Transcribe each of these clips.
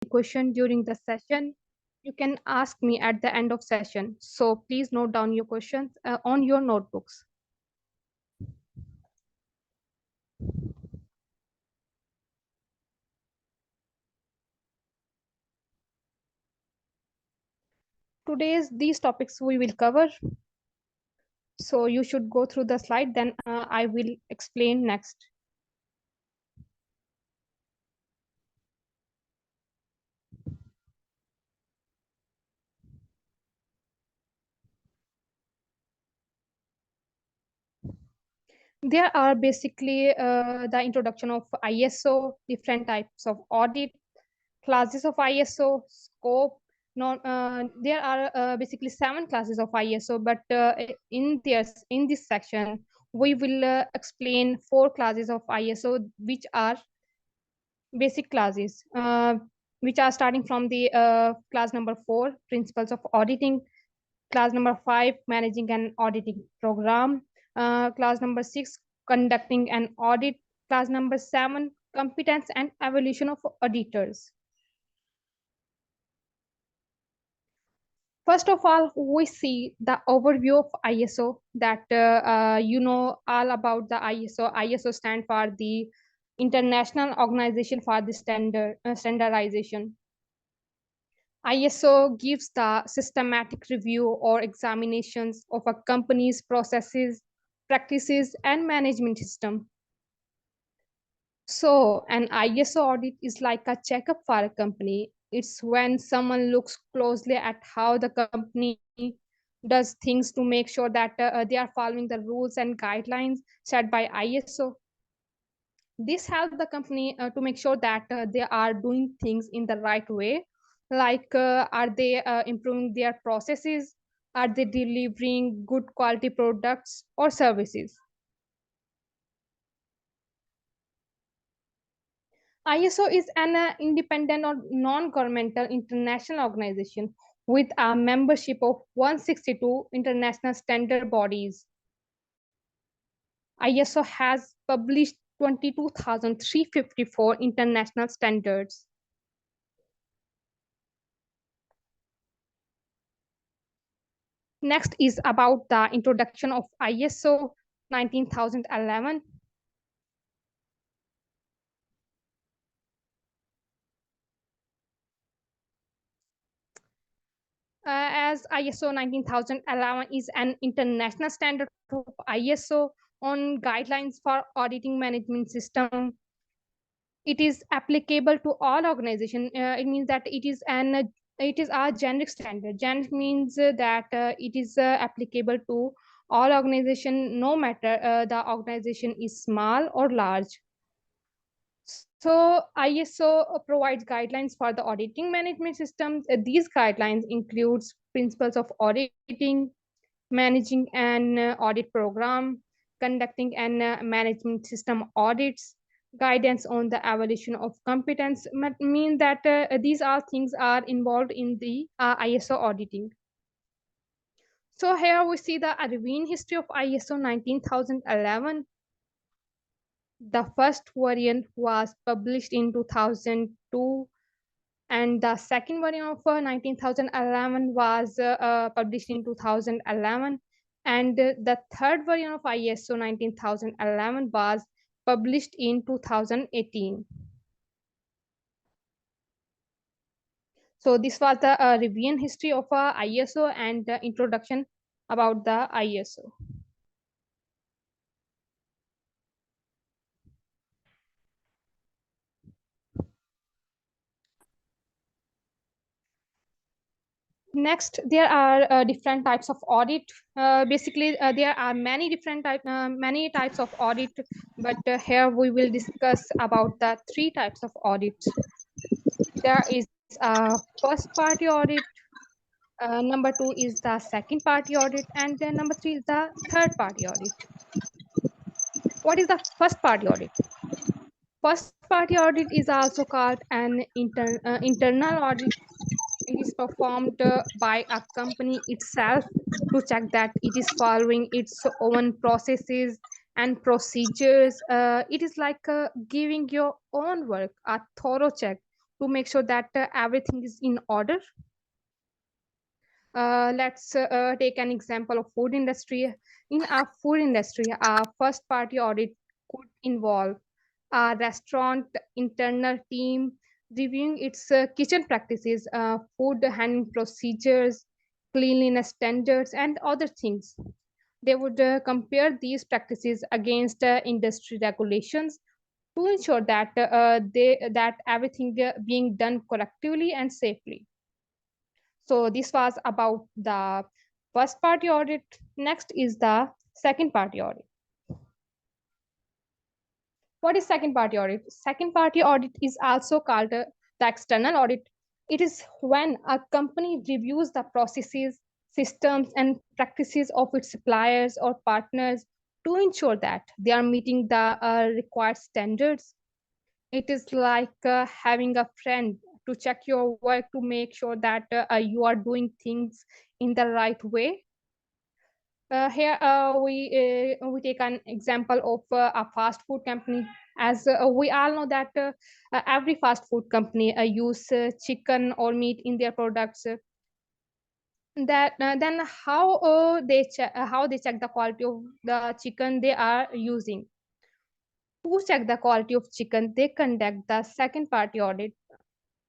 question during the session, you can ask me at the end of session. So please note down your questions on your notebooks. Today's these topics we will cover. So you should go through the slide, then I will explain next. There are basically the introduction of ISO, different types of audit, classes of ISO, scope. There are basically 7 classes of ISO, but in this section, we will explain 4 classes of ISO, which are basic classes, which are starting from the class number 4, principles of auditing, class number 5, managing an auditing program, class number 6, conducting an audit, class number 7, competence and evaluation of auditors. First of all, we see the overview of ISO, that you know all about the ISO. ISO stands for the International Organization for the Standardization. ISO gives the systematic review or examinations of a company's processes, practices, and management system. So an ISO audit is like a checkup for a company. It's when someone looks closely at how the company does things to make sure that they are following the rules and guidelines set by ISO. This helps the company to make sure that they are doing things in the right way, like are they improving their processes, are they delivering good quality products or services. ISO is an independent or non-governmental international organization with a membership of 162 international standard bodies. ISO has published 22,354 international standards. Next is about the introduction of ISO 19011. As ISO 19011 is an international standard of ISO on guidelines for auditing management system, it is applicable to all organizations. It means that it is a generic standard. Generic means that it is applicable to all organization, no matter the organization is small or large. So ISO provides guidelines for the auditing management systems. These guidelines includes principles of auditing, managing an audit program, conducting an management system audits, guidance on the evaluation of competence. Mean that these all things are involved in the ISO auditing. So here we see the Arvin history of ISO 19011. The first variant was published in 2002, and the second variant of 19011 was published in 2011, and the third variant of ISO 19011 was published in 2018. So this was the revision history of ISO and the introduction about the ISO. Next, there are different types of audit. Basically, there are many types of audit, but here we will discuss about the 3 types of audit. There is a first party audit, number 2 is the second party audit, and then number 3 is the third party audit. What is the first party audit? First party audit is also called an internal audit. It is performed by a company itself to check that it is following its own processes and procedures. It is like giving your own work a thorough check to make sure that everything is in order. Let's take an example of food industry. In our food industry, a first party audit could involve a restaurant internal team reviewing its kitchen practices, food handling procedures, cleanliness standards, and other things. They would compare these practices against industry regulations to ensure that that everything being done correctly and safely. So this was about the first party audit. Next is the second party audit. What is second party audit? Second party audit is also called the external audit. It is when a company reviews the processes, systems, and practices of its suppliers or partners to ensure that they are meeting the required standards. It is like having a friend to check your work to make sure that you are doing things in the right way. Here we take an example of a fast food company. As we all know that every fast food company use chicken or meat in their products. That then how they check the quality of the chicken they are using. To check the quality of chicken, they conduct the second party audit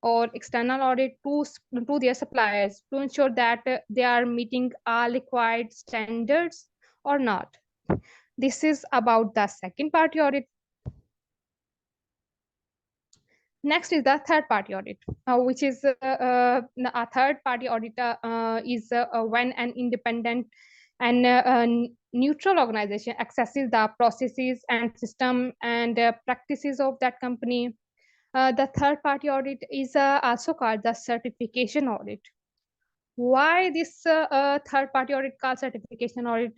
or external audit to their suppliers to ensure that they are meeting all required standards or not. This is about the second party audit. Next is the third party audit, which is a third party auditor is when an independent and neutral organization assesses the processes and system and practices of that company. The third party audit is also called the certification audit. Why this third party audit called certification audit?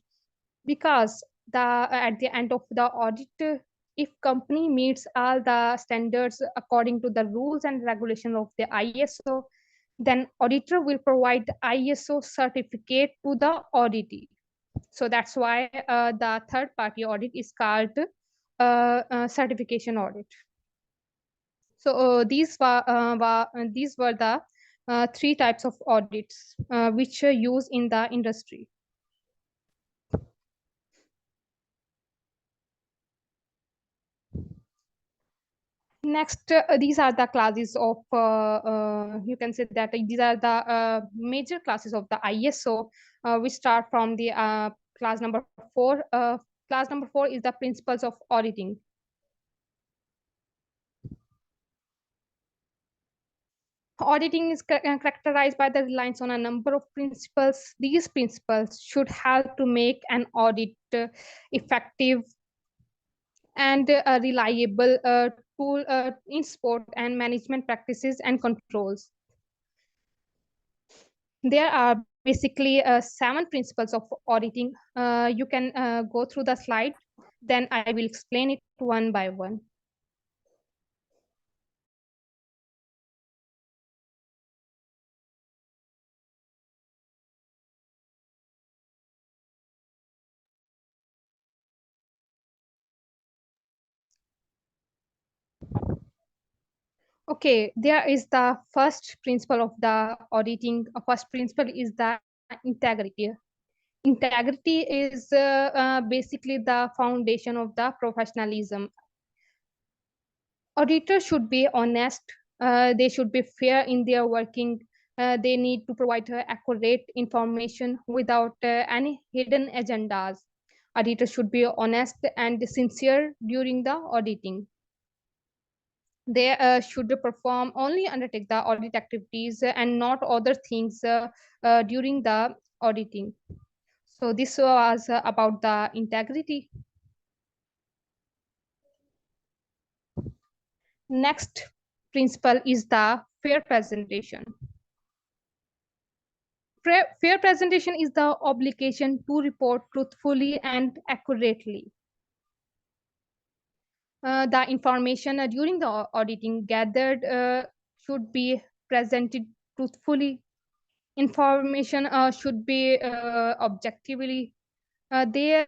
Because at the end of the audit, if company meets all the standards according to the rules and regulation of the ISO, then auditor will provide ISO certificate to the auditee. So that's why the third party audit is called certification audit. So these were the three types of audits which are used in the industry. Next, these are the classes of, you can say that these are the major classes of the ISO. We start from the class number 4. Class number 4 is the principles of auditing. Auditing is characterized by the reliance on a number of principles. These principles should help to make an audit effective and reliable tool in support and management practices and controls. There are basically 7 principles of auditing. You can go through the slide, then I will explain it one by one. Okay, there is the first principle of the auditing. First principle is the integrity. Integrity is basically the foundation of the professionalism. Auditors should be honest. They should be fair in their working. They need to provide accurate information without any hidden agendas. Auditors should be honest and sincere during the auditing. They should perform only undertake the audit activities and not other things during the auditing. So this was about the integrity. Next principle is the fair presentation. Fair presentation is the obligation to report truthfully and accurately. The information during the auditing gathered should be presented truthfully. Information should be objectively. They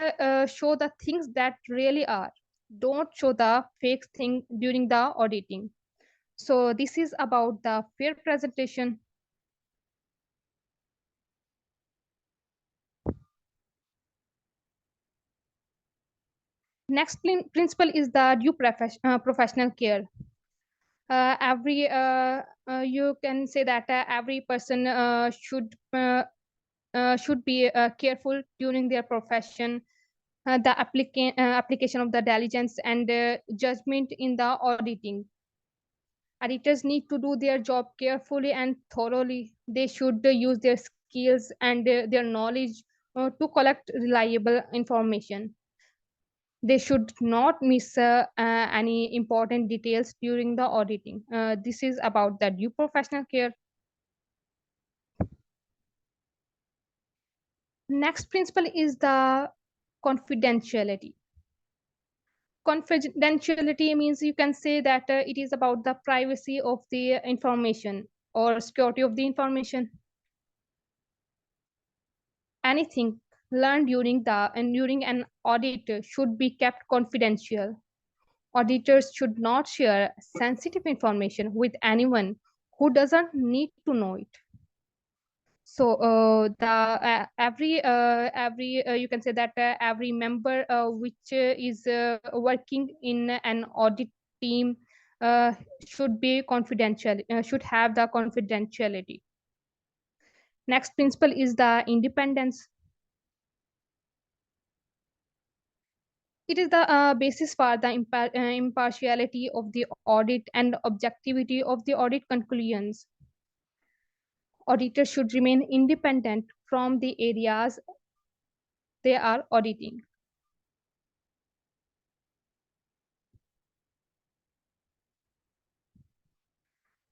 show the things that really are. Don't show the fake thing during the auditing. So this is about the fair presentation. Next principle is the due professional care. Every You can say that every person should be careful during their profession. The application of the diligence and judgment in the auditing. Auditors need to do their job carefully and thoroughly. They should use their skills and their knowledge to collect reliable information. They should not miss any important details during the auditing. This is about the due professional care. Next principle is the confidentiality. Confidentiality means you can say that it is about the privacy of the information or security of the information. Anything learned during an audit should be kept confidential. Auditors should not share sensitive information with anyone who doesn't need to know it. So the every you can say that every member which is working in an audit team uh, should be confidential, should have the confidentiality. Next principle is the independence. It is the basis for the impartiality of the audit and objectivity of the audit conclusions. Auditors should remain independent from the areas they are auditing.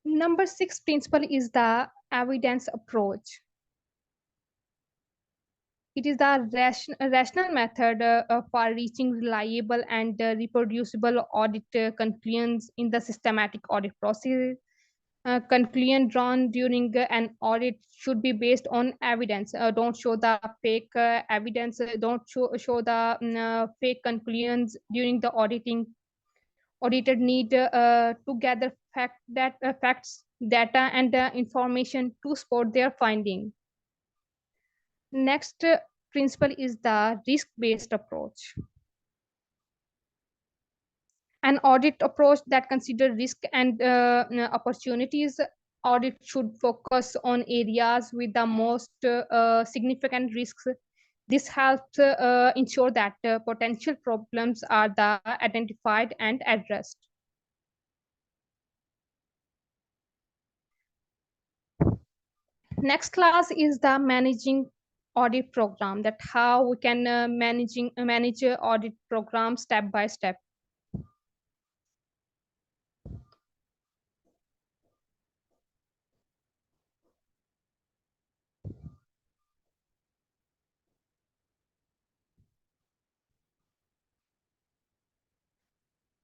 Number six principle is the evidence approach. It is the rational method for reaching reliable and reproducible audit conclusions in the systematic audit process. Conclusion drawn during an audit should be based on evidence. Don't show the fake evidence. Don't show the fake conclusions during the auditing. Auditor need to gather facts, data, and information to support their finding. Next principle is the risk-based approach. An audit approach that considers risk and opportunities. Audit should focus on areas with the most significant risks. This helps ensure that potential problems are identified and addressed. Next class is the managing audit program, that how we can manage audit program step by step.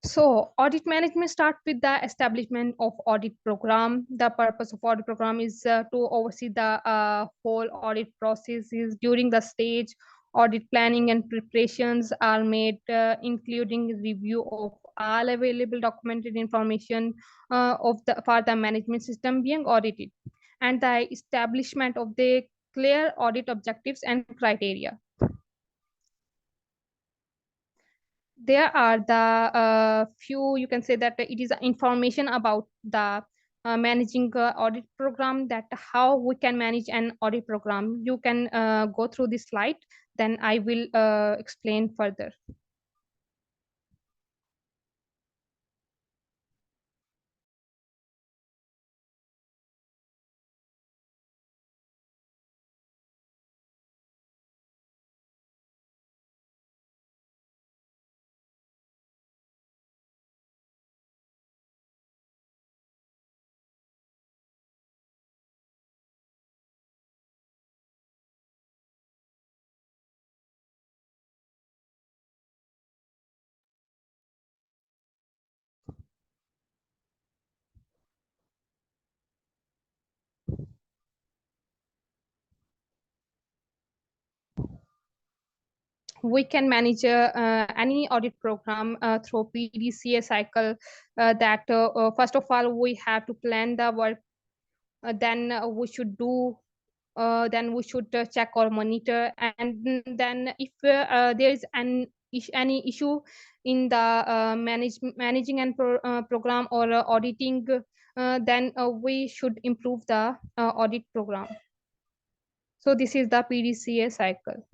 So audit management start with the establishment of audit program. The purpose of audit program is to oversee the whole audit processes during the stage. Audit planning and preparations are made, including review of all available documented information for the management system being audited, and the establishment of the clear audit objectives and criteria. There are the few, you can say that it is information about the managing audit program, that how we can manage an audit program. You can go through this slide, then I will explain further. we can manage any audit program through PDCA cycle. First of all, we have to plan the work. Then we should do. Then we should check or monitor, and then if there is any issue in the managing and program or auditing, then we should improve the audit program. So this is the PDCA cycle.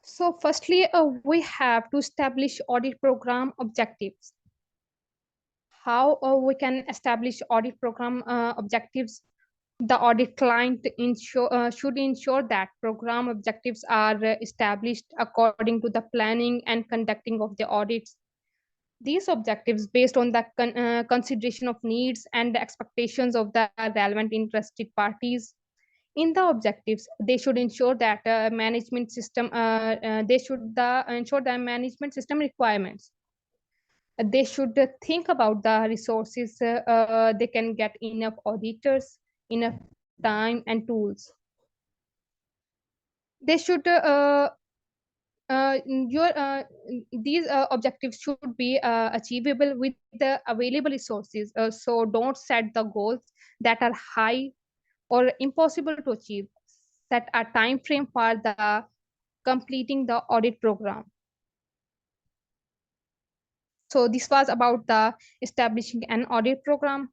So firstly, we have to establish audit program objectives. How we can establish audit program objectives? The audit client should ensure that program objectives are established according to the planning and conducting of the audits. These objectives based on the consideration of needs and the expectations of the relevant interested parties. In the objectives, they should ensure that management system ensure the management system requirements. They should think about the resources they can get enough auditors, enough time and tools. They should these objectives should be achievable with the available resources. So don't set the goals that are high or impossible to achieve. Set a time frame for the completing the audit program. So this was about the establishing an audit program.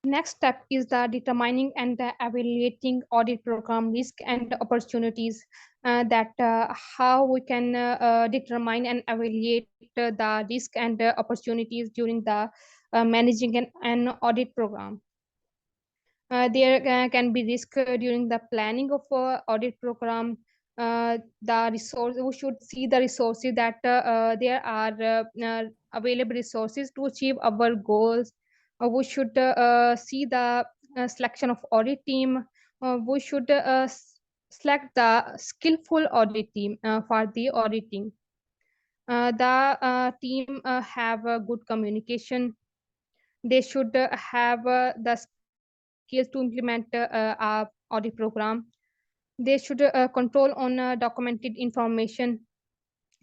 Next step is the determining and the evaluating audit program risk and opportunities. How we can determine and evaluate the risk and opportunities during the managing an audit program. There can be risk during the planning of audit program. The resource, we should see the resources that there are available resources to achieve our goals. We should see the selection of audit team. We should select the skillful audit team for the auditing. The team have good communication. They should have the skills to implement our audit program. They should control on documented information.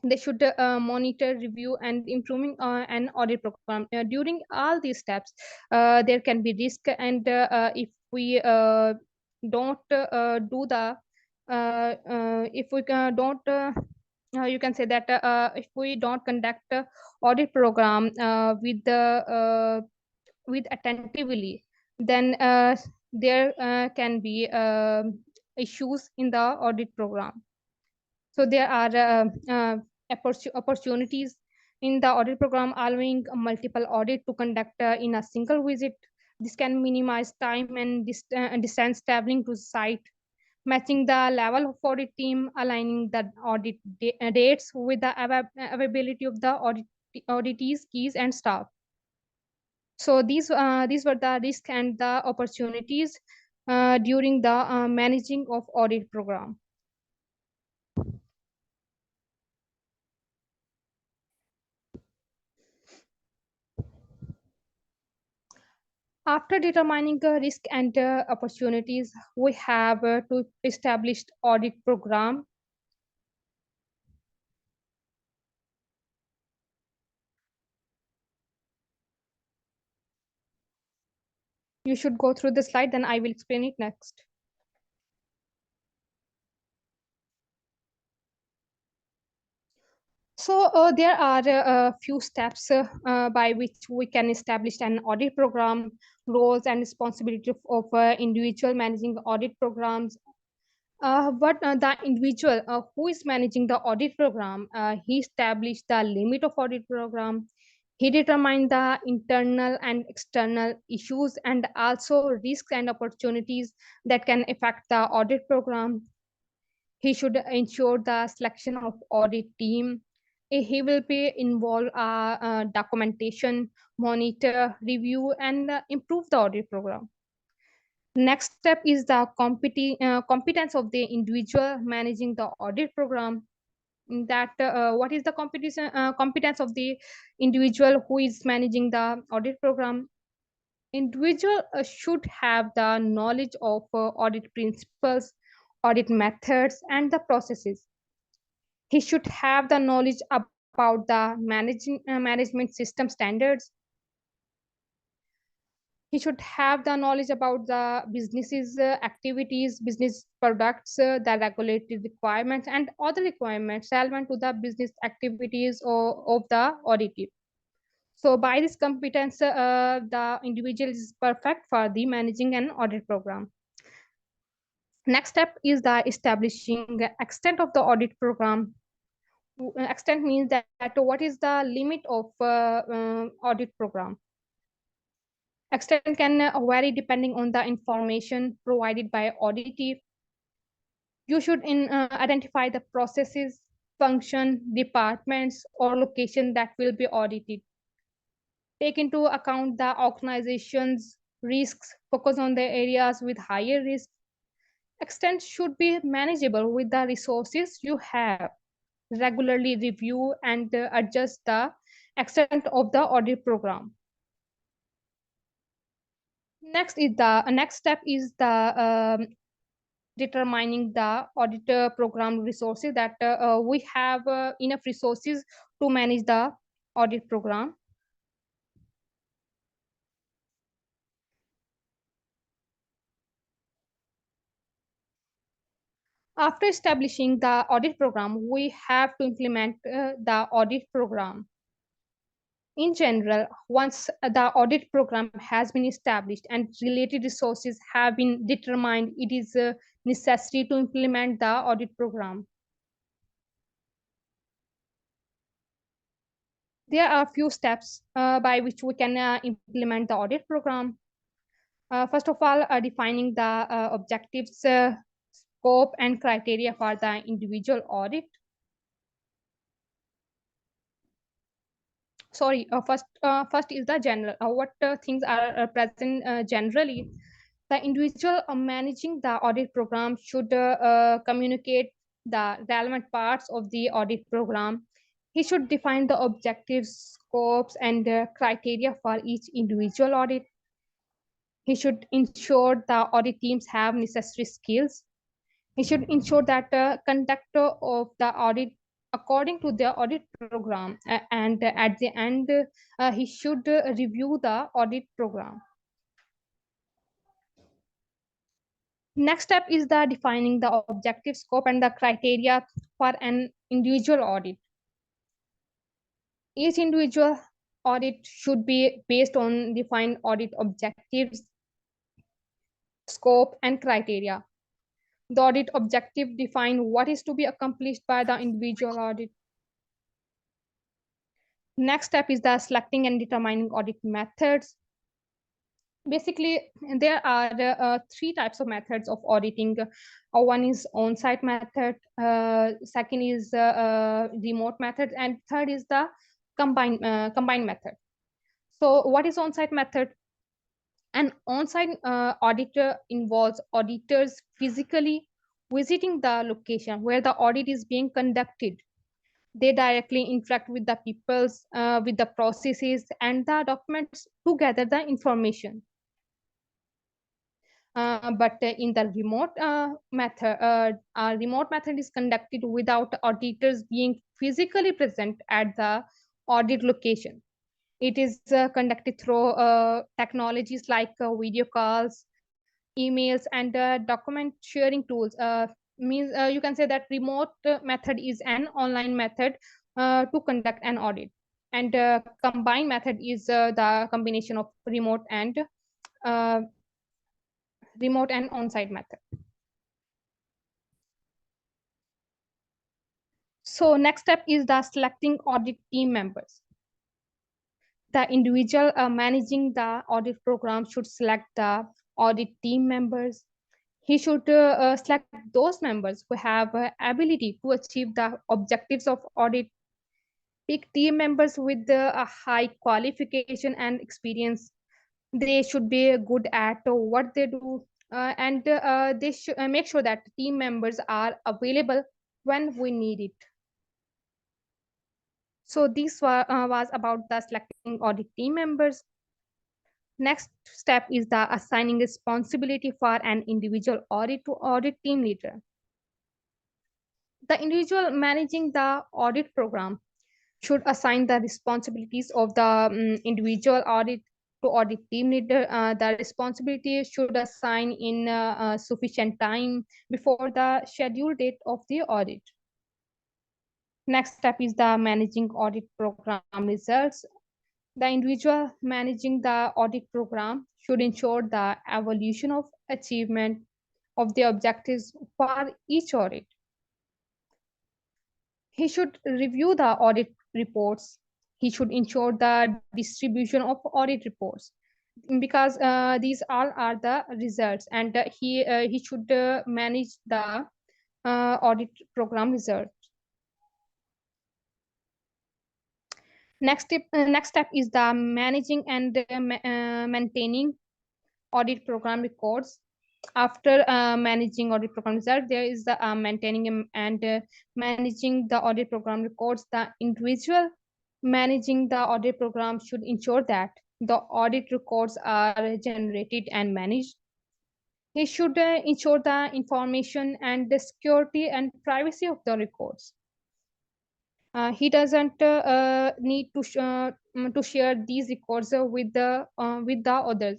They should monitor, review, and improving an audit program. During all these steps, there can be risk, and if we don't do the, if we don't, you can say that if we don't conduct audit program with attentively, then there can be issues in the audit program. So there are opportunities in the audit program, allowing multiple audit to conduct in a single visit. This can minimize time and distance traveling to site, matching the level of audit team, aligning the audit dates with the availability of the auditees, keys, and staff. So these were the risks and the opportunities during the managing of audit program. After determining the risk and opportunities, we have to establish audit program. You should go through the slide, then I will explain it next. There are a few steps by which we can establish an audit program, roles and responsibility of individual managing audit programs. But the individual who is managing the audit program, he established the limit of audit program. He determined the internal and external issues and also risks and opportunities that can affect the audit program. He should ensure the selection of audit team. He will be involved documentation, monitor, review, and improve the audit program. Next step is the competence of the individual managing the audit program. That what is the competence of the individual who is managing the audit program? Individual should have the knowledge of audit principles, audit methods, and the processes. He should have the knowledge about the management system standards. He should have the knowledge about the businesses activities, business products, the regulatory requirements and other requirements relevant to the business activities of the auditee. So by this competence, the individual is perfect for the managing an audit program. Next step is the establishing extent of the audit program. Extent means that what is the limit of audit program. Extent can vary depending on the information provided by auditee. You should identify the processes, function, departments, or location that will be audited. Take into account the organization's risks, focus on the areas with higher risk. Extent should be manageable with the resources you have. Regularly review and adjust the extent of the audit program. Next step is the determining the auditor program resources, that we have enough resources to manage the audit program. After establishing the audit program, we have to implement the audit program. In general, once the audit program has been established and related resources have been determined, it is necessary to implement the audit program. There are a few steps by which we can implement the audit program. First of all, defining the objectives, scope, and criteria for the individual audit. First is the general. What things are present generally? The individual managing the audit program should communicate the relevant parts of the audit program. He should define the objectives, scopes, and criteria for each individual audit. He should ensure the audit teams have necessary skills. He should ensure that conduct of the audit according to the audit program, and at the end, he should review the audit program. Next step is the defining the objective, scope, and the criteria for an individual audit. Each individual audit should be based on defined audit objectives, scope, and criteria. The audit objective define what is to be accomplished by the individual audit. Next step is the selecting and determining audit methods. Basically, there are three types of methods of auditing. One is on-site method, second is remote method, and third is the combined method. So what is on-site method? An on-site auditor involves auditors physically visiting the location where the audit is being conducted. They directly interact with the peoples, with the processes and the documents to gather the information. But in the remote method is conducted without auditors being physically present at the audit location. It is conducted through technologies like video calls, emails, and document sharing tools. Means you can say that remote method is an online method to conduct an audit. And combined method is the combination of uh, remote and on-site method. So next step is the selecting audit team members. The individual managing the audit program should select the audit team members. He should select those members who have ability to achieve the objectives of audit. Pick team members with a high qualification and experience. They should be good at what they do, and they should make sure that team members are available when we need it. So this was about the selecting audit team members. Next step is the assigning responsibility for an individual audit to audit team leader. The individual managing the audit program should assign the responsibilities of the individual audit to audit team leader. The responsibility should assign in sufficient time before the scheduled date of the audit. Next step is the managing audit program results. The individual managing the audit program should ensure the evaluation of achievement of the objectives for each audit. He should review the audit reports. He should ensure the distribution of audit reports, because these all are the results, and he should manage the audit program results. Next step is the managing and maintaining audit program records. After managing audit program results, there is the maintaining and managing the audit program records. The individual managing the audit program should ensure that the audit records are generated and managed. He should ensure the information and the security and privacy of the records. He doesn't need to share these records with the others.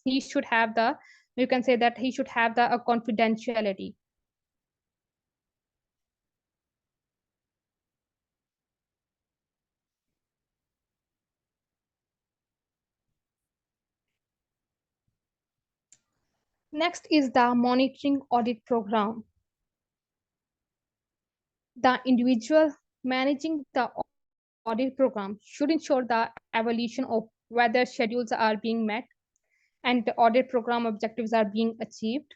He should have the, you can say that he should have the confidentiality. Next is the monitoring audit program. The individual managing the audit program should ensure the evaluation of whether schedules are being met and the audit program objectives are being achieved.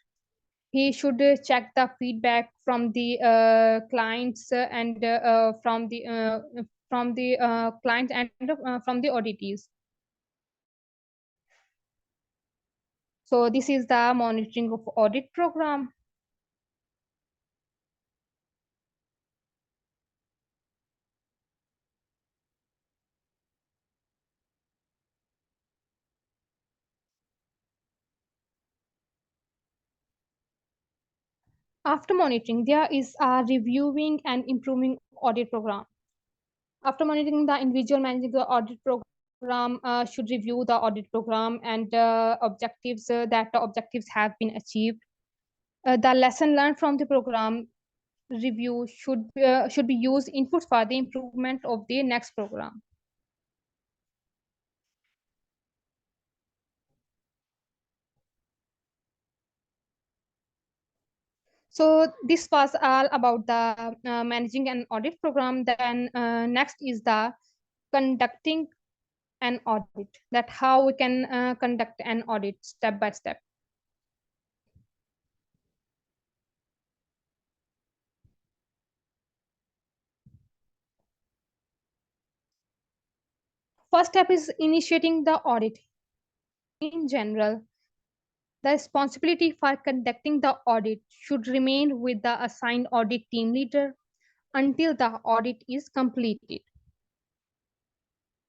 He should check the feedback from the clients and from the clients and from the auditees. So this is the monitoring of audit program. After monitoring, there is a reviewing and improving audit program. After monitoring, the individual managing the audit program should review the audit program and objectives that the objectives have been achieved. The lesson learned from the program review should be used inputs for the improvement of the next program. So this was all about the managing an audit program. Then next is the conducting an audit, that how we can conduct an audit step by step. First step is initiating the audit. In general, the responsibility for conducting the audit should remain with the assigned audit team leader until the audit is completed.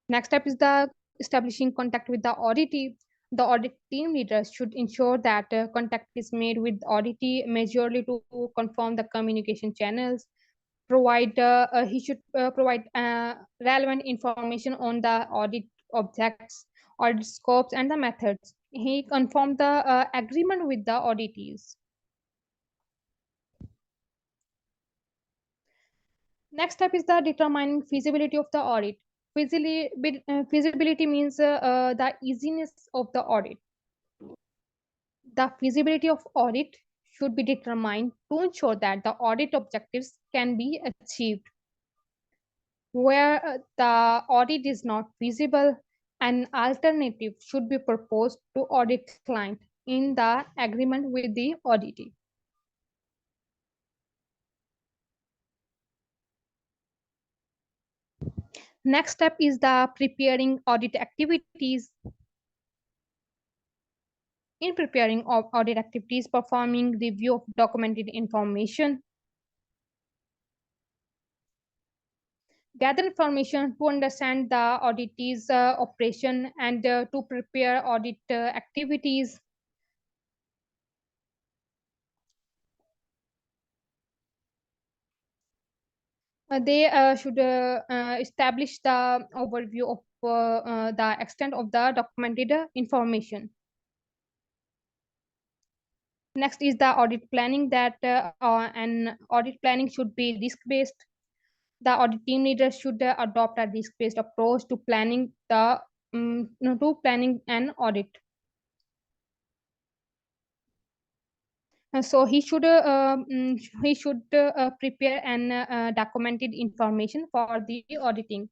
Next step is the establishing contact with the auditee. The audit team leader should ensure that contact is made with auditee majorly to confirm the communication channels. He should provide relevant information on the audit objects, audit scopes, and the methods. He confirmed the agreement with the auditees. Next step is the determining feasibility of the audit. Feasibility means the easiness of the audit. The feasibility of audit should be determined to ensure that the audit objectives can be achieved. Where the audit is not feasible, an alternative should be proposed to audit client in the agreement with the auditee. Next step is the preparing audit activities. In preparing audit activities, performing review of documented information, gather information to understand the auditee's operation and to prepare audit activities. They should establish the overview of the extent of the documented information. Next is the audit planning that an audit planning should be risk-based. The audit team leader should adopt a risk-based approach to planning the to planning an audit. So he should prepare an documented information for the auditing.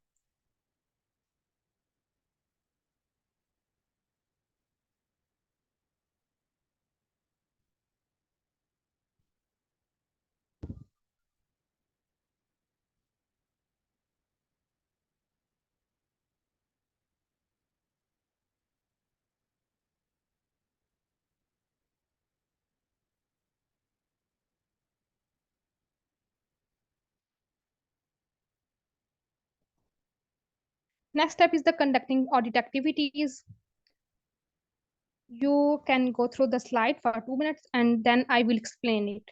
Next step is the conducting audit activities. You can go through the slide for 2 minutes and then I will explain it.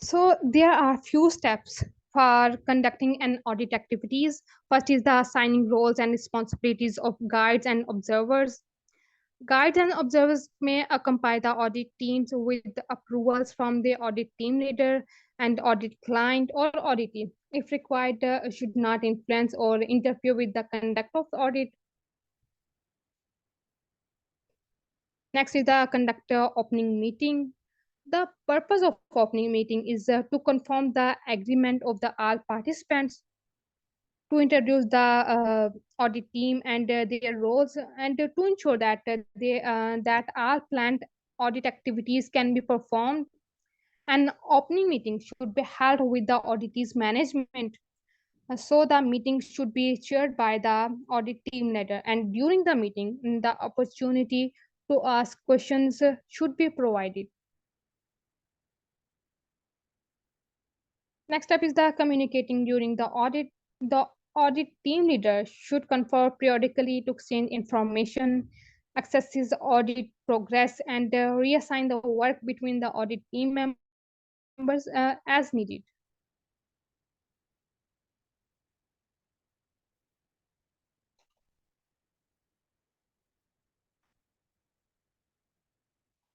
So there are few steps for conducting an audit activities. First is the assigning roles and responsibilities of guides and observers. Guides and observers may accompany the audit teams with approvals from the audit team leader and audit client or auditee. If required, should not influence or interfere with the conduct of the audit. Next is the conductor opening meeting. The purpose of opening meeting is to confirm the agreement of the all participants, to introduce the audit team and their roles, and to ensure that that all planned audit activities can be performed. An opening meeting should be held with the auditee's management. So the meeting should be chaired by the audit team leader, and during the meeting, the opportunity to ask questions should be provided. Next step is the communicating during the audit. The audit team leader should confer periodically to exchange information, access his audit progress, and reassign the work between the audit team members as needed.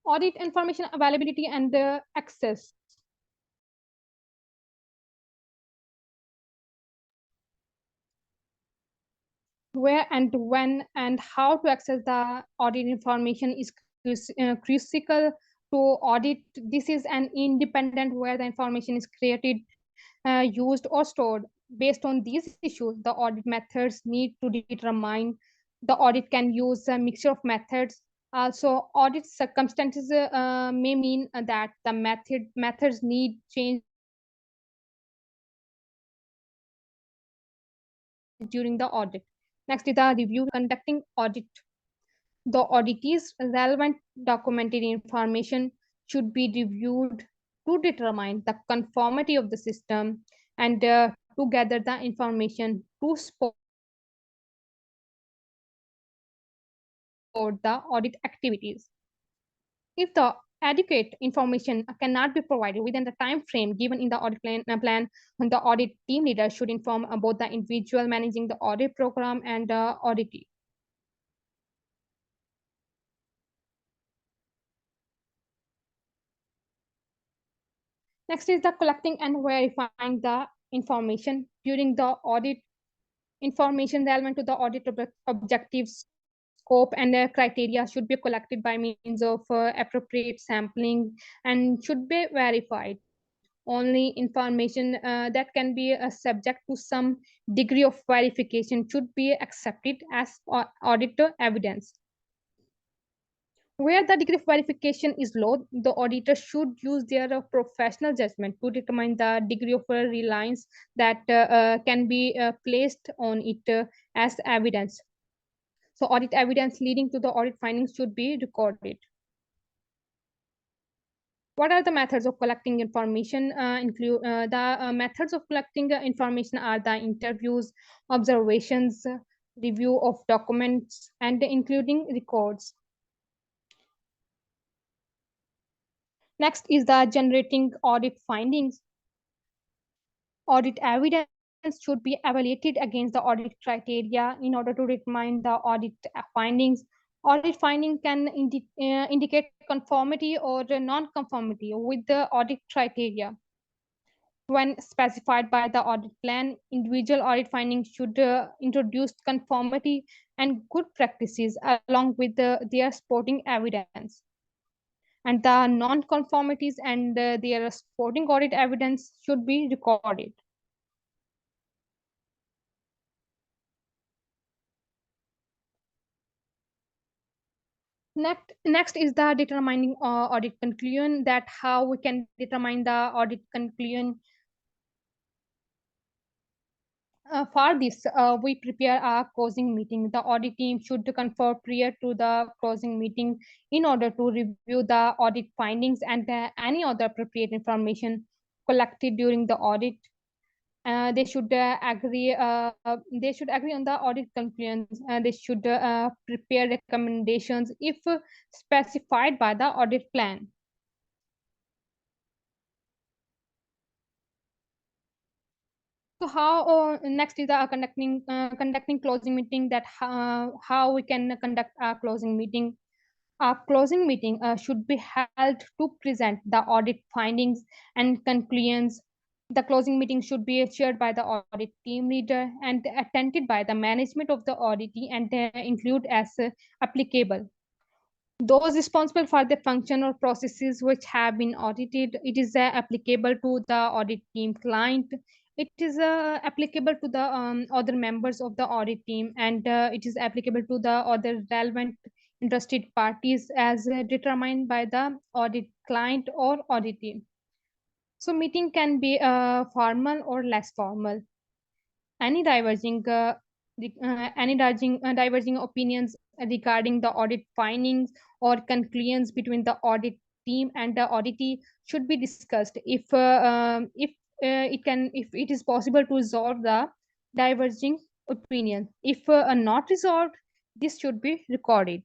Audit information availability and access. Where and when and how to access the audit information is crucial to audit. This is an independent where the information is created, used or stored. Based on these issues, the audit methods need to determine. The audit can use a mixture of methods. Also, audit circumstances may mean that the methods need change during the audit. Next is the review conducting audit. The auditee's relevant documented information should be reviewed to determine the conformity of the system and to gather the information to support the audit activities. If the adequate information cannot be provided within the time frame given in the audit plan, the audit team leader should inform about the individual managing the audit program and the auditee. Next is the collecting and verifying the information during the audit. Information relevant to the audit objectives, scope, and criteria should be collected by means of appropriate sampling and should be verified. Only information that can be subject to some degree of verification should be accepted as audit evidence. Where the degree of verification is low, the auditor should use their professional judgment to determine the degree of reliance that can be placed on it as evidence. So audit evidence leading to the audit findings should be recorded. What are the methods of collecting information? The methods of collecting information are the interviews, observations, review of documents, and including records. Next is the generating audit findings. Audit evidence should be evaluated against the audit criteria in order to determine the audit findings. Audit finding can indicate conformity or non-conformity with the audit criteria. When specified by the audit plan, individual audit findings should introduce conformity and good practices along with their supporting evidence. And the non-conformities and their supporting audit evidence should be recorded. Next is the determining audit conclusion, that how we can determine the audit conclusion. For this, we prepare a closing meeting. The audit team should confer prior to the closing meeting in order to review the audit findings and any other appropriate information collected during the audit. They should agree. They should agree on the audit conclusions. They should prepare recommendations if specified by the audit plan. So how next is the conducting closing meeting, that how we can conduct a closing meeting. A closing meeting should be held to present the audit findings and conclusions. The closing meeting should be chaired by the audit team leader and attended by the management of the auditee and include as applicable those responsible for the function or processes which have been audited. It is applicable to the audit team client. It is applicable to the other members of the audit team, and it is applicable to the other relevant interested parties as determined by the audit client or audit team. So meeting can be formal or less formal. Any diverging diverging opinions regarding the audit findings or conclusions between the audit team and the auditee should be discussed. If it is possible to resolve the diverging opinion. If not resolved, this should be recorded.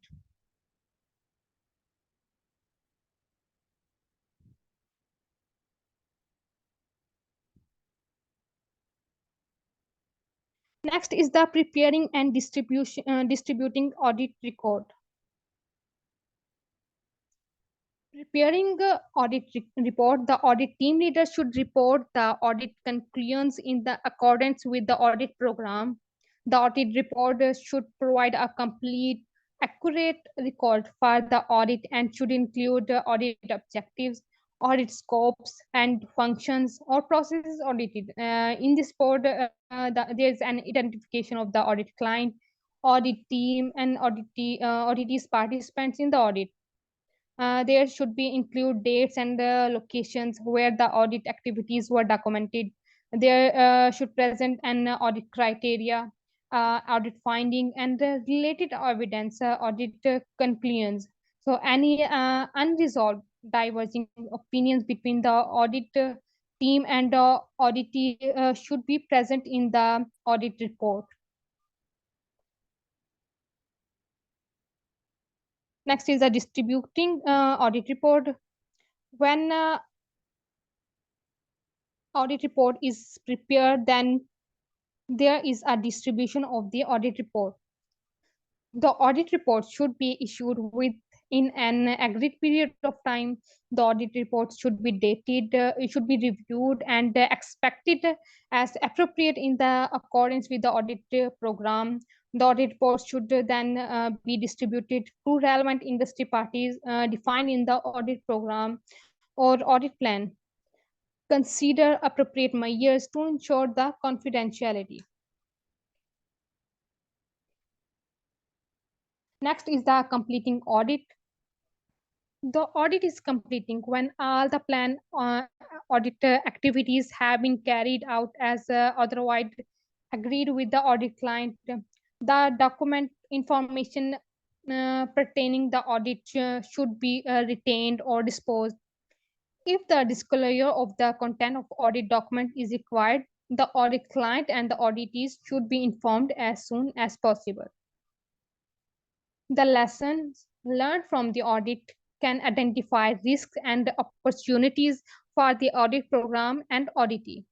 Next is the preparing and distributing audit record. Preparing audit report, the audit team leader should report the audit conclusions in the accordance with the audit program. The audit report should provide a complete, accurate record for the audit and should include audit objectives, audit scopes, and functions or processes audited. In this report, there is an identification of the audit client, audit team, and auditees participants in the audit. There should be include dates and the locations where the audit activities were documented. There should present an audit criteria. audit finding, and related evidence, audit conclusions. So, any unresolved diverging opinions between the audit team and the auditee should be present in the audit report. Next is the distributing audit report. When audit report is prepared, then there is a distribution of the audit report. The audit report should be issued within an agreed period of time. The audit report should be dated, it should be reviewed and expected as appropriate in the accordance with the audit program. The audit report should then be distributed to relevant industry parties defined in the audit program or audit plan. Consider appropriate measures to ensure the confidentiality. Next is the completing audit. The audit is completing when all the plan audit activities have been carried out as otherwise agreed with the audit client. The document information pertaining the audit should be retained or disposed. If the disclosure of the content of audit document is required, the audit client and the auditees should be informed as soon as possible. The lessons learned from the audit can identify risks and opportunities for the audit program and auditee.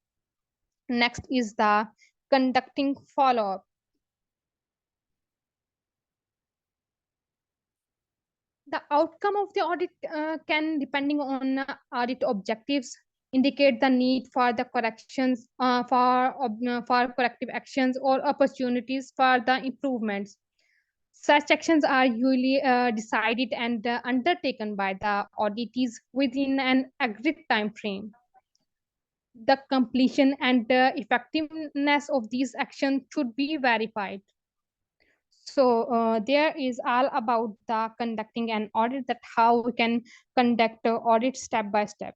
Next is the conducting follow-up. The outcome of the audit can, depending on audit objectives, indicate the need for the corrections, for corrective actions or opportunities for the improvements. Such actions are usually decided and undertaken by the auditees within an agreed time frame. The completion and effectiveness of these actions should be verified. So there is all about the conducting an audit, that how we can conduct the audit step by step.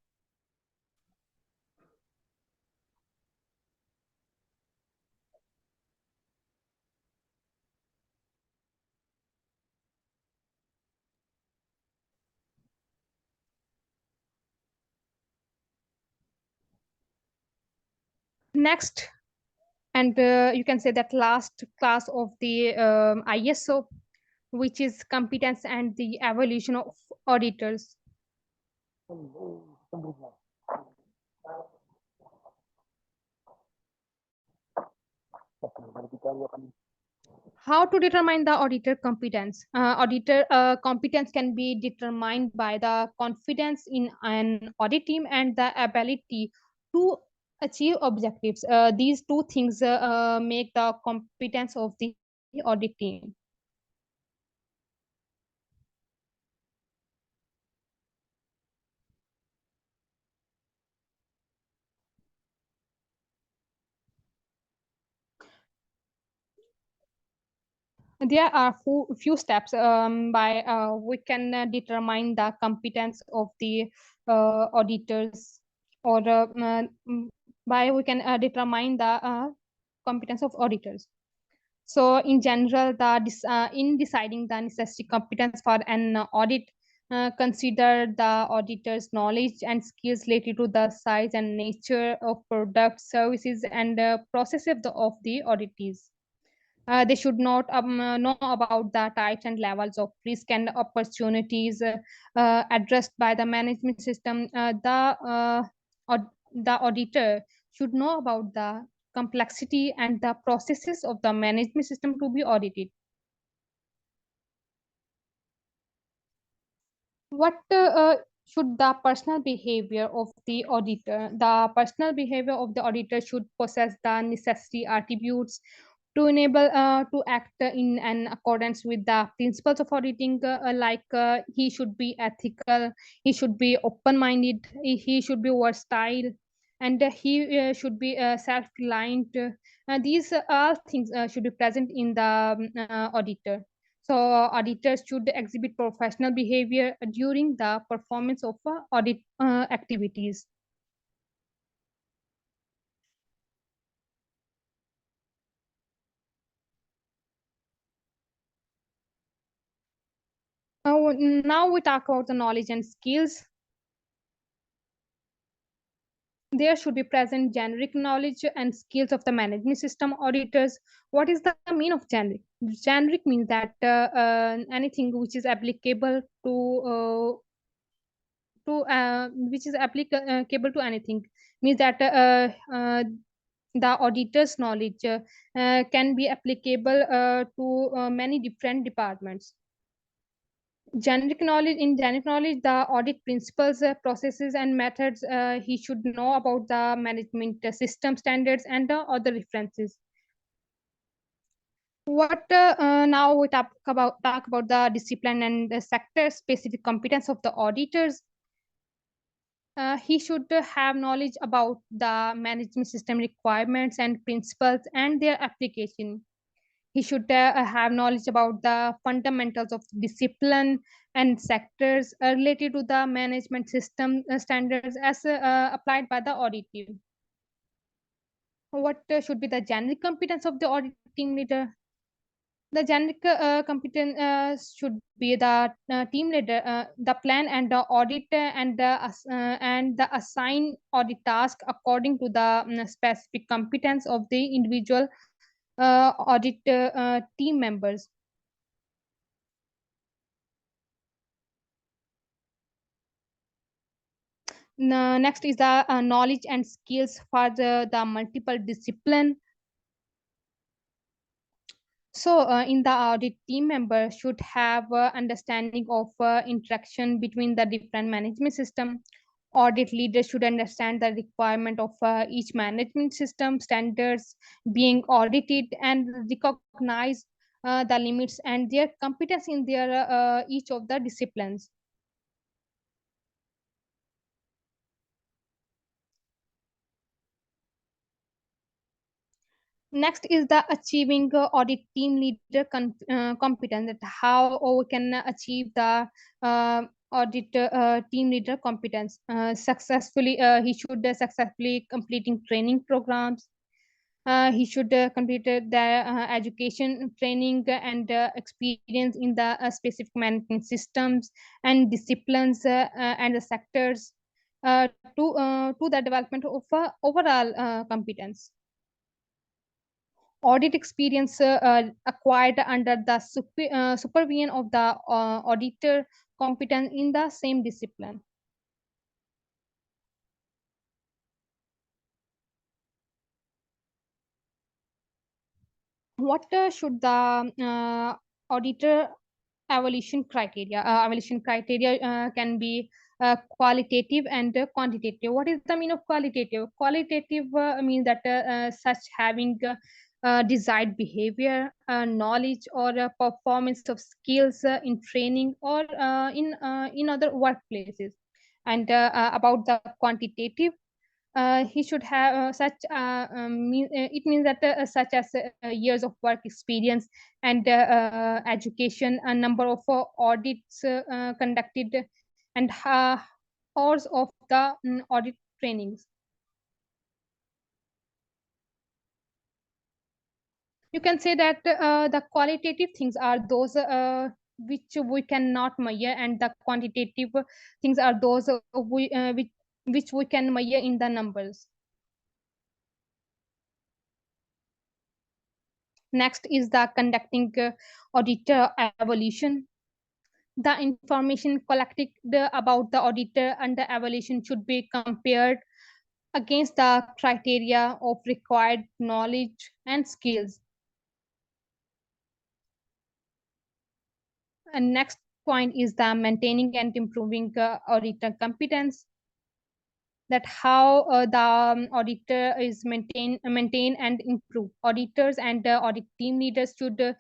Next, and you can say that last class of the ISO, which is competence and the evolution of auditors. How to determine the auditor competence? Auditor competence can be determined by the confidence in an audit team and the ability to achieve objectives. These two things make the competence of the audit team. There are few steps by we can determine the competence of the auditors, or by we can determine the competence of auditors. So in general, in deciding the necessary competence for an audit, consider the auditor's knowledge and skills related to the size and nature of products, services, and processes of the auditees. They should not know about the types and levels of risk and opportunities addressed by the management system. The auditor should know about the complexity and the processes of the management system to be audited. What should the personal behavior of the auditor? The personal behavior of the auditor should possess the necessary attributes to enable to act in an accordance with the principles of auditing, like he should be ethical, he should be open-minded, he should be versatile, and he should be self-reliant. These all things should be present in the auditor. So auditors should exhibit professional behavior during the performance of audit activities. So now we talk about the knowledge and skills. There should be present generic knowledge and skills of the management system auditors. What is the mean of generic? Generic means that anything which is applicable to which is applicable to anything, means that the auditor's knowledge can be applicable to many different departments. Generic knowledge, the audit principles, processes and methods, he should know about the management system standards and the other references. What now we talk about the discipline and the sector specific competence of the auditors. He should have knowledge about the management system requirements and principles and their application. He should have knowledge about the fundamentals of discipline and sectors related to the management system standards as applied by the audit team. What should be the generic competence of the audit team leader? The generic competence should be the team leader, the plan and the audit and the assign audit task according to the specific competence of the individual audit team members. Next is the knowledge and skills for the multiple discipline. So in the audit, team member should have understanding of interaction between the different management system. Audit leaders should understand the requirement of each management system standards being audited and recognize the limits and their competence in their each of the disciplines. Next is the achieving audit team leader competence, that how we can achieve the audit team leader competence successfully. He should successfully completing training programs. He should complete the education training and experience in the specific management systems and disciplines and the sectors uh, to the development of overall competence. Audit experience acquired under the supervision of the auditor competent in the same discipline. What should the auditor evaluation criteria? Evaluation criteria can be qualitative and quantitative. What is the mean of qualitative? Qualitative means that such having desired behavior, knowledge, or performance of skills in training or in other workplaces. And about the quantitative, he should have it means that such as years of work experience and education, a number of audits conducted, and hours of the audit trainings. You can say that the qualitative things are those which we cannot measure, and the quantitative things are those which we can measure in the numbers. Next is the conducting auditor evaluation. The information collected about the auditor and the evaluation should be compared against the criteria of required knowledge and skills. And next point is the maintaining and improving auditor competence. That how the auditor is maintain and improve. Auditors and audit team leaders should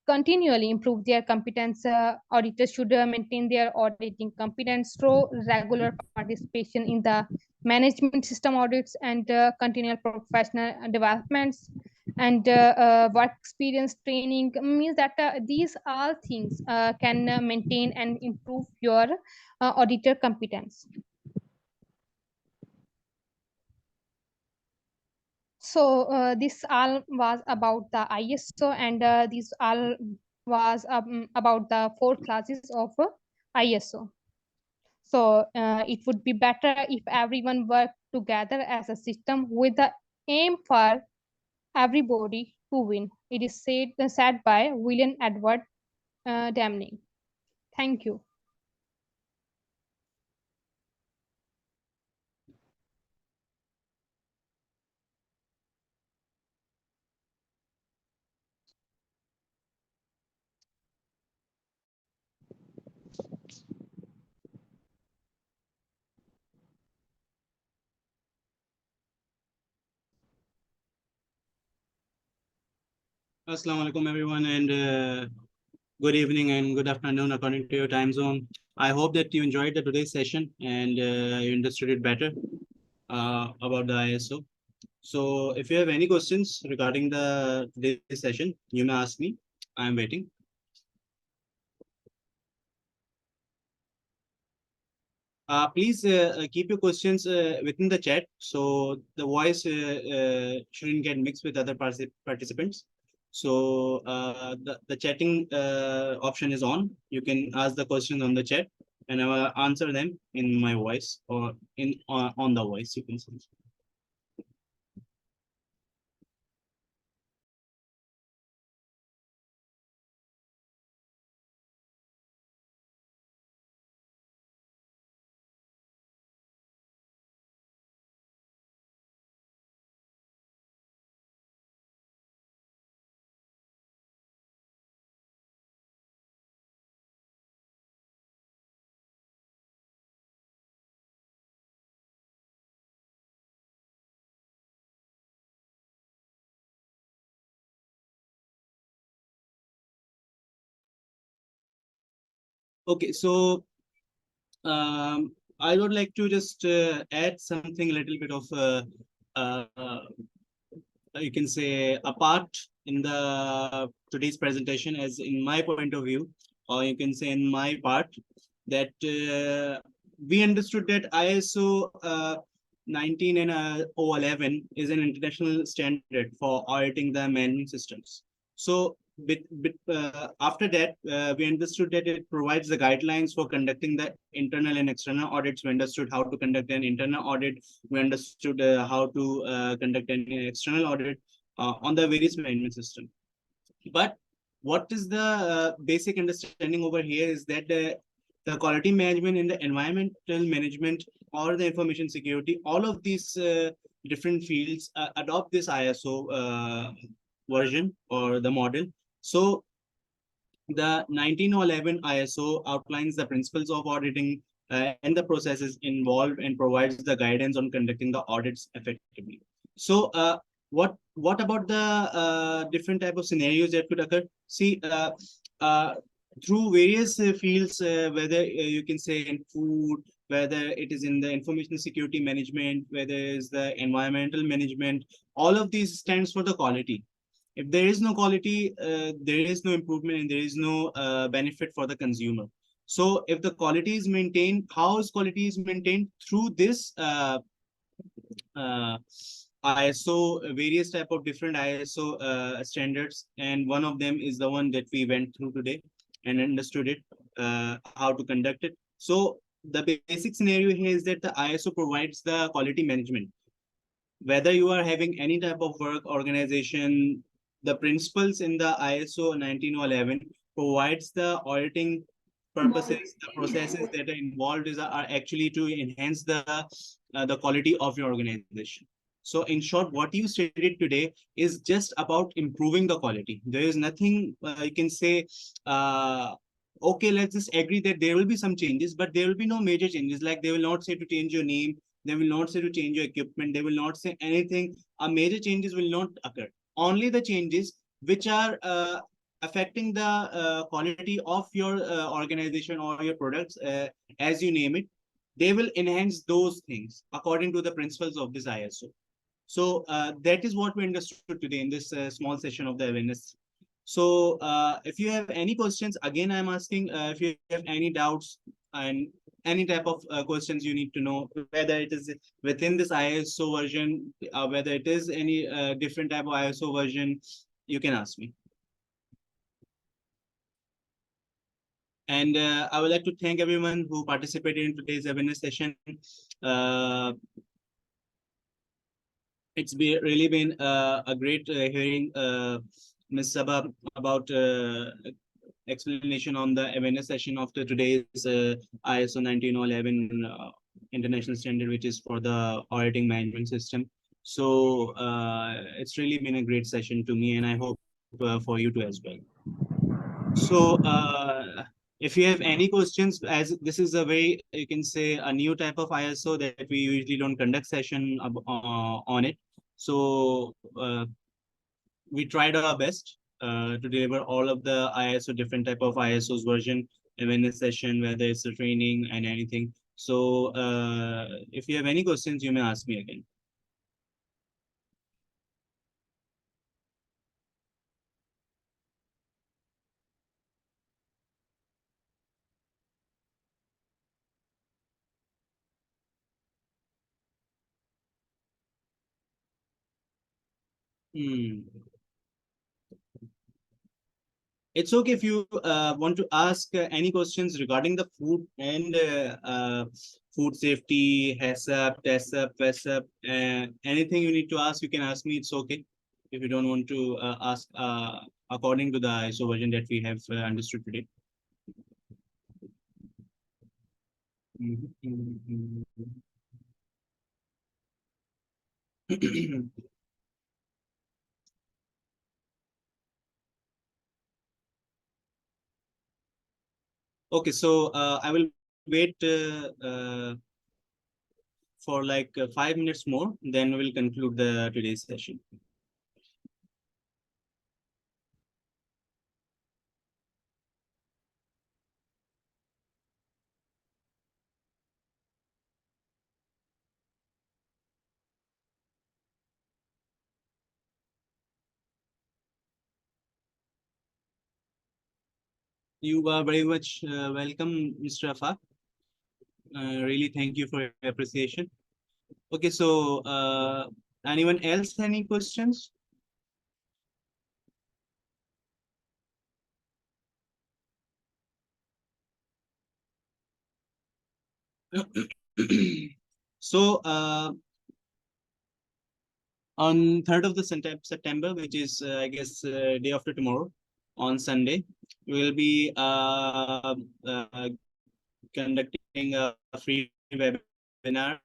continually improve their competence. Auditors should maintain their auditing competence through regular participation in the management system audits and continual professional developments and work experience training. Means that these all things can maintain and improve your auditor competence. So this all was about the ISO, and this all was about the four classes of ISO. So it would be better if everyone worked together as a system with the aim for everybody to win. It is said by William Edward Deming. Thank you. Assalamu alaikum, everyone, and good evening and good afternoon according to your time zone. I hope that you enjoyed the today's session and you understood it better about the ISO. So, if you have any questions regarding the today's session, you may ask me. I am waiting. Please keep your questions within the chat so the voice shouldn't get mixed with other participants. So the chatting option is on. You can ask the questions on the chat and I will answer them in my voice or in on the voice, you can say. Okay, so I would like to just add something a little bit of uh, you can say a part in the today's presentation as in my point of view, or you can say in my part that we understood that ISO 19 and 011 is an international standard for auditing the management systems. So after that, we understood that it provides the guidelines for conducting the internal and external audits. We understood how to conduct an internal audit. We understood how to conduct an external audit on the various management system. But what is the basic understanding over here is that the quality management in the environmental management or the information security, all of these different fields adopt this ISO version or the model. So the 1911 ISO outlines the principles of auditing and the processes involved and provides the guidance on conducting the audits effectively. So what about the different type of scenarios that could occur? See, uh, through various fields, whether you can say in food, whether it is in the information security management, whether it is the environmental management, all of these stands for the quality. If there is no quality, there is no improvement and there is no benefit for the consumer. So if the quality is maintained, how is quality is maintained? Through this uh, ISO, various type of different ISO standards, and one of them is the one that we went through today and understood it, how to conduct it. So the basic scenario here is that the ISO provides the quality management. Whether you are having any type of work organization, the principles in the ISO 1911 provides the auditing purposes, the processes that are involved are actually to enhance the quality of your organization. So in short, what you stated today is just about improving the quality. There is nothing you can say, okay, let's just agree that there will be some changes, but there will be no major changes. Like they will not say to change your name, they will not say to change your equipment, they will not say anything. Major changes will not occur. Only the changes which are affecting the quality of your organization or your products, as you name it, they will enhance those things according to the principles of this ISO. So that is what we understood today in this small session of the awareness. So if you have any questions, again, I'm asking if you have any doubts and any type of questions you need to know, whether it is within this ISO version, whether it is any different type of ISO version, you can ask me. And I would like to thank everyone who participated in today's awareness session. It's really been a great hearing Ms. Sabah about explanation on the awareness session of today's ISO 19011 international standard, which is for the auditing management system. So it's really been a great session to me, and I hope for you too as well. So if you have any questions, as this is a very, you can say, a new type of ISO that we usually don't conduct session on it. So we tried our best to deliver all of the ISO, different type of ISOs version, awareness session, whether it's a training and anything. So if you have any questions, you may ask me again. It's okay if you want to ask any questions regarding the food and food safety, HACCP, TACCP, WASSP, anything you need to ask, you can ask me. It's okay if you don't want to ask according to the ISO version that we have understood today. Okay, so I will wait for like 5 minutes more, then we'll conclude the today's session. You are very much welcome, Mr. Afaq. Really thank you for your appreciation. Okay, so anyone else any questions? So on 3rd of the September, which is I guess day after tomorrow, on Sunday, we will be conducting a free webinar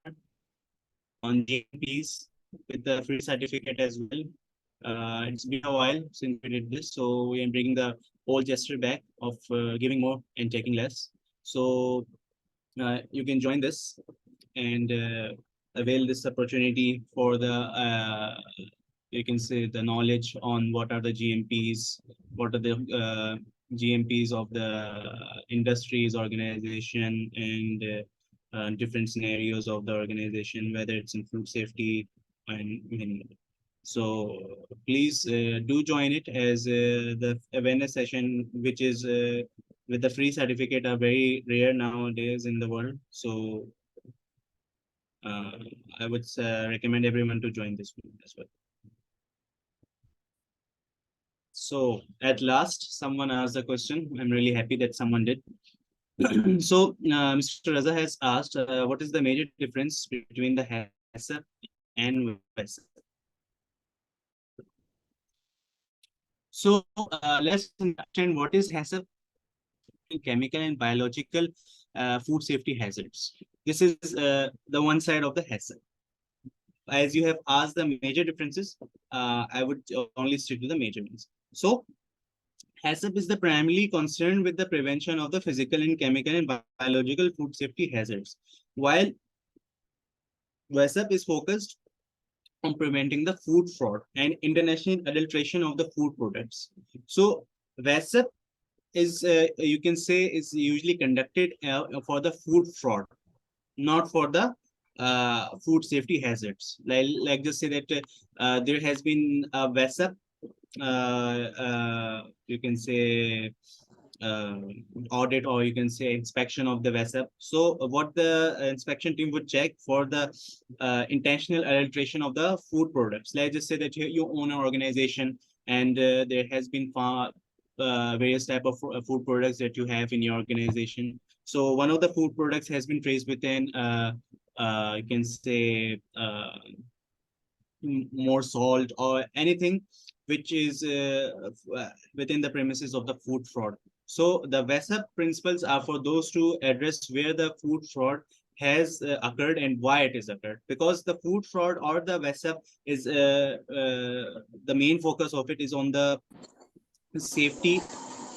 on GMPs with the free certificate as well. It's been a while since we did this, so we are bringing the old gesture back of giving more and taking less. So you can join this and avail this opportunity for the you can say the knowledge on what are the GMPs, what are the GMPs of the industries, organization, and different scenarios of the organization, whether it's in food safety and so please do join it, as the awareness session, which is with the free certificate, are very rare nowadays in the world. So I would recommend everyone to join this one as well. So at last, someone asked a question. I'm really happy that someone did. So Mr. Raza has asked, what is the major difference between the HACCP and WASSP? So let's understand what is HACCP. Chemical and biological food safety hazards. This is the one side of the HACCP. As you have asked the major differences, I would only stick to the major ones. So HACCP is the primarily concerned with the prevention of the physical and chemical and biological food safety hazards, while WASSP is focused on preventing the food fraud and international adulteration of the food products. So WASSP is, you can say, is usually conducted for the food fraud, not for the food safety hazards. Like just say that there has been a WASSP, you can say audit, or you can say inspection of the WASSP. So what the inspection team would check for the intentional adulteration of the food products. Let's just say that you own an organization and there has been various type of food products that you have in your organization. So one of the food products has been traced within, you can say, more salt or anything which is within the premises of the food fraud. So the VESAP principles are for those to address where the food fraud has occurred and why it is occurred. Because the food fraud or the VESAP is the main focus of it is on the safety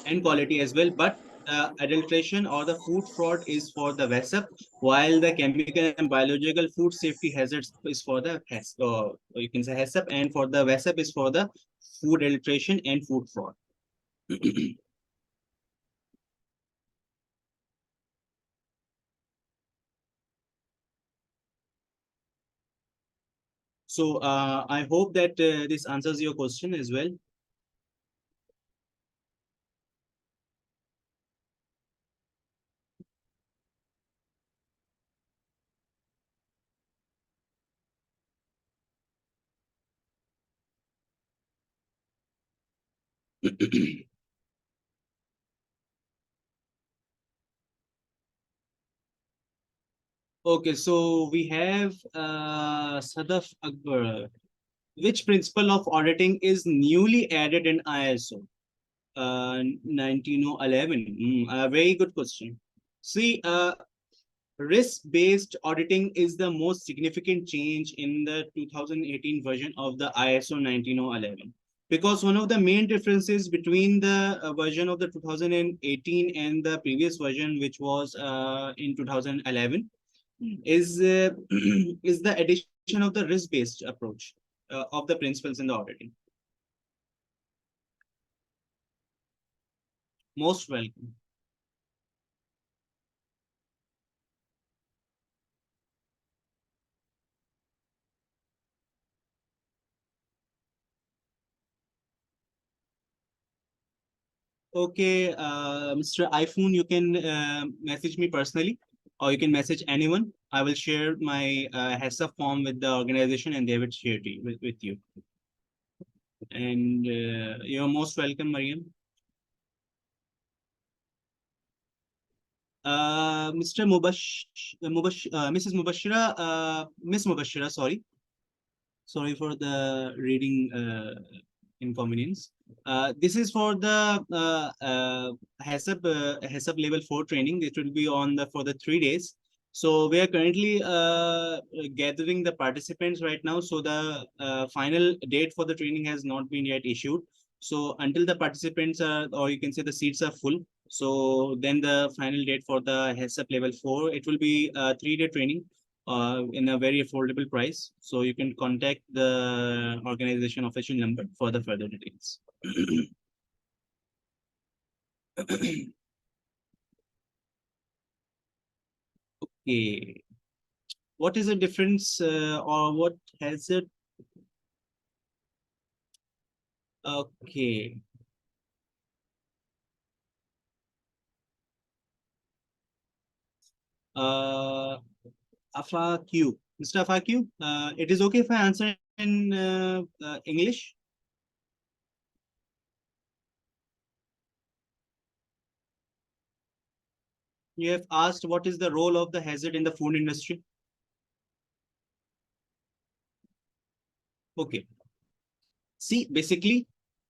and quality as well. But the adulteration or the food fraud is for the VESAP, while the chemical and biological food safety hazards is for the you can say HACCP, and for the VESAP is for the food adulteration and food fraud. So I hope that this answers your question as well. Okay, so we have Sadaf Akbar. Which principle of auditing is newly added in ISO 19011? A very good question. See, risk-based auditing is the most significant change in the 2018 version of the ISO 19011. Because one of the main differences between the version of the 2018 and the previous version, which was in 2011, is is the addition of the risk-based approach of the principles in the auditing. Most welcome. Okay, Mr. iPhone, you can message me personally, or you can message anyone. I will share my HESA form with the organization, and they will share it with you. And you're most welcome, Mariam. Mr. Mrs. Mubashira, Miss Mubashira, sorry for the reading inconvenience. This is for the HACCP level 4 training. It will be on for the 3 days. So we are currently gathering the participants right now. So the final date for the training has not been yet issued. So until the participants are, or you can say the seats are full, so then the final date for the HACCP level 4, it will be a 3-day training in a very affordable price. So you can contact the organization official number for the further details. Okay. What is the difference or what has it? Okay. AFAQ. Mr. AFAQ, it is okay if I answer in English? You have asked what is the role of the hazard in the food industry. Okay. See, basically,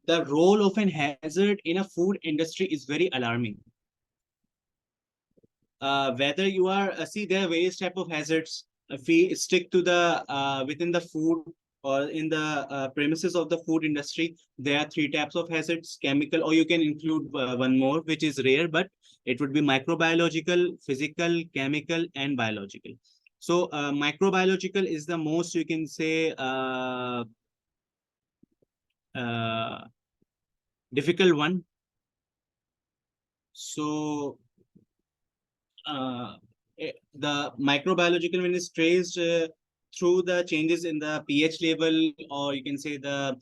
the role of an hazard in a food industry is very alarming. Whether you are, see, there are various type of hazards. If we stick to the within the food or in the premises of the food industry, there are 3 types of hazards: chemical, or you can include one more, which is rare, but it would be microbiological, physical, chemical, and biological. So microbiological is the most, you can say, difficult one. So the microbiological one is traced through the changes in the pH level, or you can say the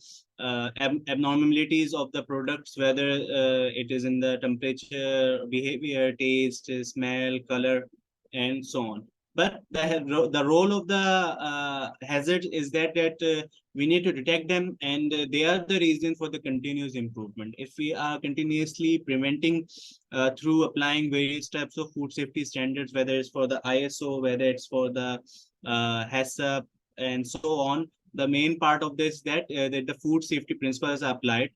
abnormalities of the products, whether it is in the temperature, behavior, taste, smell, color, and so on. But the role of the hazards is that we need to detect them, and they are the reason for the continuous improvement. If we are continuously preventing through applying various types of food safety standards, whether it's for the ISO, whether it's for the HACCP, and so on, the main part of this that the food safety principles are applied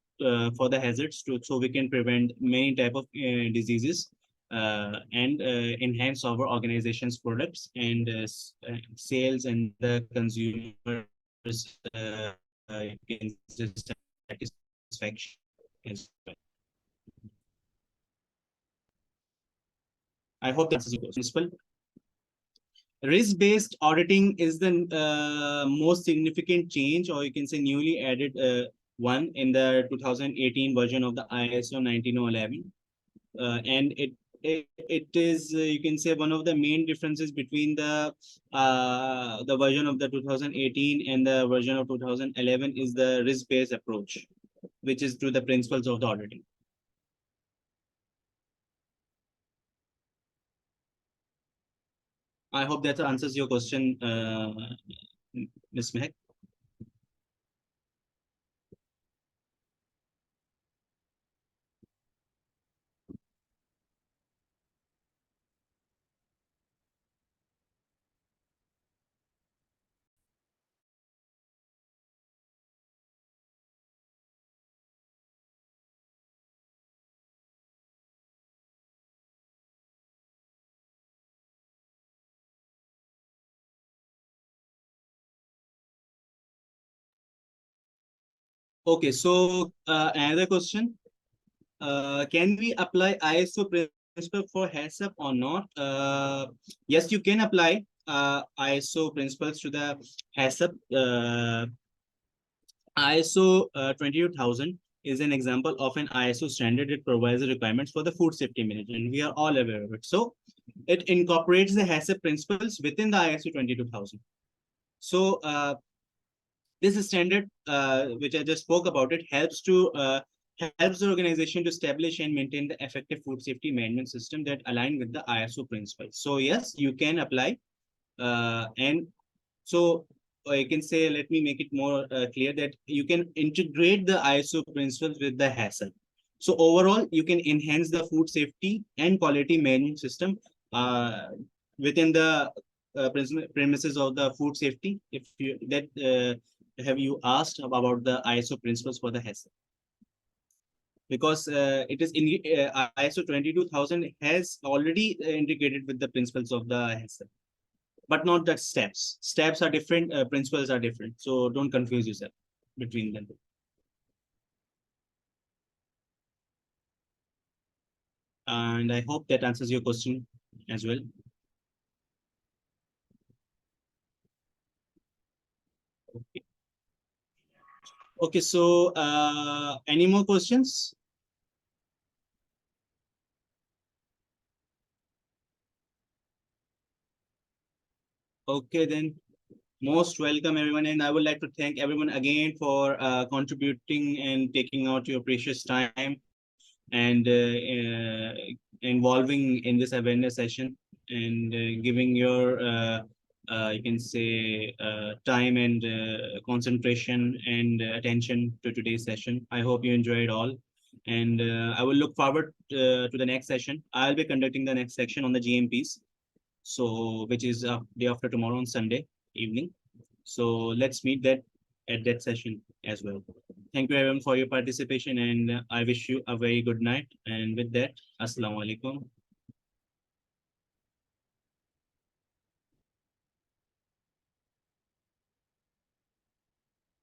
for the hazards so we can prevent many type of diseases and enhance our organization's products and sales and the consumers satisfaction as well. I hope that's principle. Risk-based auditing is the most significant change, or you can say newly added one in the 2018 version of the ISO 19011, and it is you can say one of the main differences between the version of the 2018 and the version of 2011 is the risk-based approach, which is to the principles of the auditing. I hope that answers your question, Ms. Mehak. Okay, so another question. Can we apply ISO principle for HACCP or not? Yes, you can apply ISO principles to the HACCP. ISO 22000 is an example of an ISO standard. It provides the requirements for the food safety management. We are all aware of it. So it incorporates the HACCP principles within the ISO 22000. So this standard, which I just spoke about, it helps the organization to establish and maintain the effective food safety management system that align with the ISO principles. So yes, you can apply, and so I can say, let me make it more clear that you can integrate the ISO principles with the HACCP. So overall, you can enhance the food safety and quality management system within the premises of the food safety. If you have you asked about the ISO principles for the HACCP? Because it is in ISO 22000 has already integrated with the principles of the HACCP, but not the steps. Steps are different, principles are different. So don't confuse yourself between them. And I hope that answers your question as well. Okay. Okay, so any more questions? Okay, then most welcome everyone, and I would like to thank everyone again for contributing and taking out your precious time and involving in this awareness session and giving your you can say time and concentration and attention to today's session. I hope you enjoyed all, and I will look forward to the next session. I'll be conducting the next section on the GMPs, so which is day after tomorrow on Sunday evening. So let's meet that at that session as well. Thank you everyone for your participation, and I wish you a very good night. And with that, Assalamu alaikum.